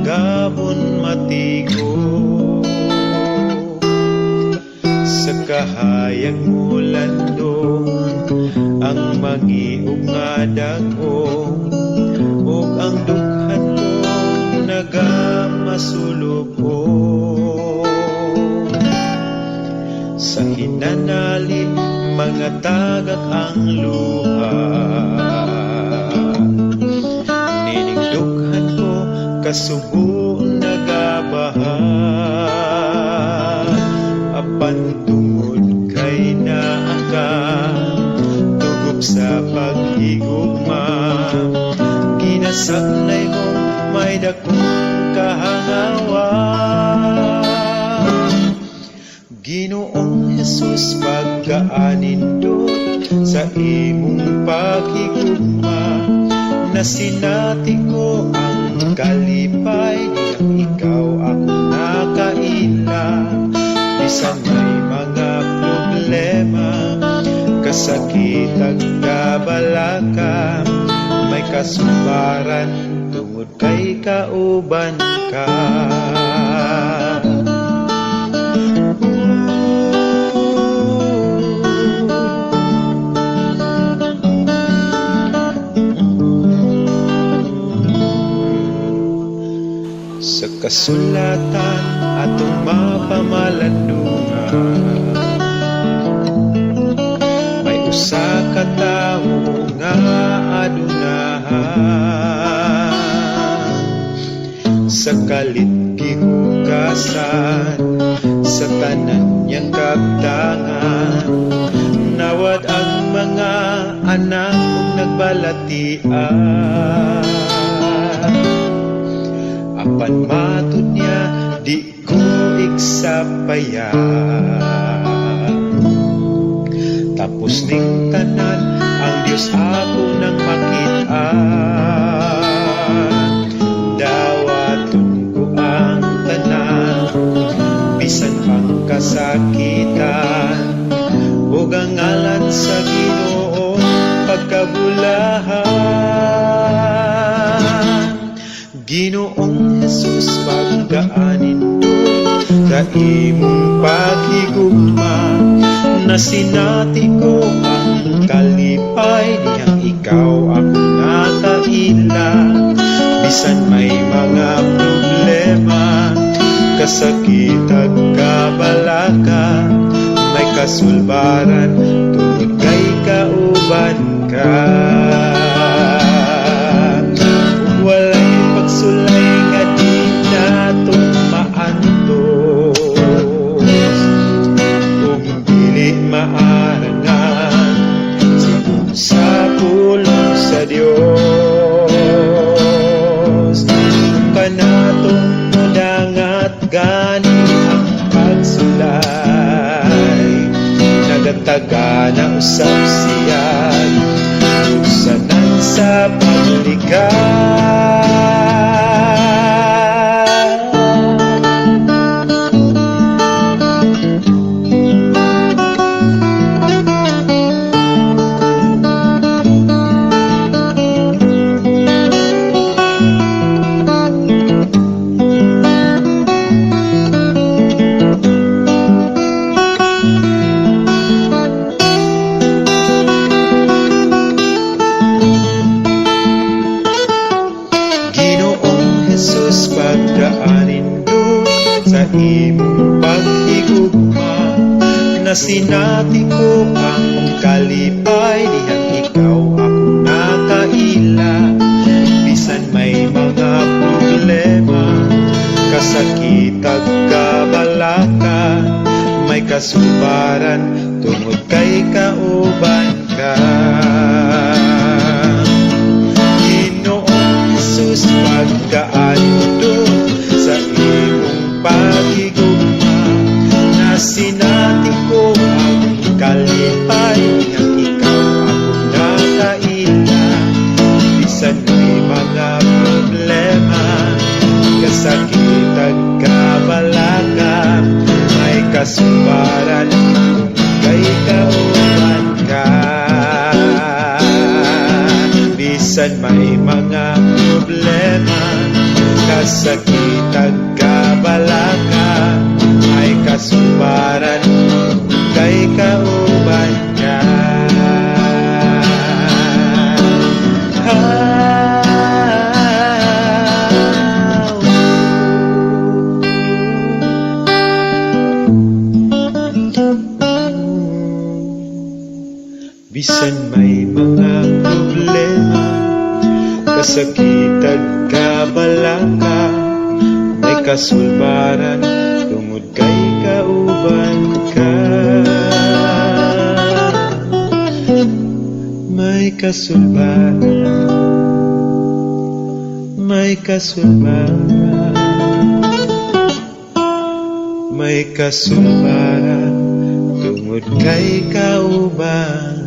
gabon matigo sa kahayag mo landon ang mangiog nga dagko ug ang dughan ko nagamasulog ko sa hinanalit mga tagak ang luha ninigdughan ko kasubo nagabaha apan tungod kay naaka tugop sa paghigugma ginasabnay mo may dakong kahangawa Ginoong Jesus pagkaanindot sa imong paghigugma na sinati ko ang kalipay niyang ikaw ako nakaila bisan may mga problema kasakit at kabalaka may kasumbaran tungod kay kauban ka sa kasulatan atong mapamalandungan may usa ka tawo nga adunahan sa kalit gihugasan sa tanan niyang kabtangan nawad ang mga anak ug nagbalatian apan matud niya di ko iksapayan tapos ning tanan ang Dios ako nang makit-an dawaton ko ang tanan bisan pang kasakitan ug ang ngalan sa Ginoo pagkabulahan Ginoong Jesus pagkaanindot sa imong paghigugma na sinati ko ang kalipay niyang ikaw ako nakaila bisan may mga problema kasakit at kabalaka may kasulbaran tungod kay kauban ka walay pagsulay nga di natong maantos kung dili maarangan sigun sa pulong sa Dios kanatong mudangat gani ang pagsulay nagataga na usap siyan usanan sa paglikas Jesus pagkaanindot sa imong paghigugma na sinati ko ang kalipay niyang ikaw ako nakaila bisan may mga problema kasakit at kabalaka may kasubaran tungod kay kauban ka Ginoong Jesus pagkaanindot sa imong paghigugma na sinati ko ang kalipay niyang ikaw ako nakaila bisan may mga problema kasakit at kabalaka may kasumbaran kay kauban kasakit ag kabalaka, may kasumbaran kay kauban ka. Bisan may mga problema, kasakit ag kabalaka, may kasulbaran tungod kay kauban ka. May kasulbaran, may kasulbaran, may kasulbaran tungod kay kauban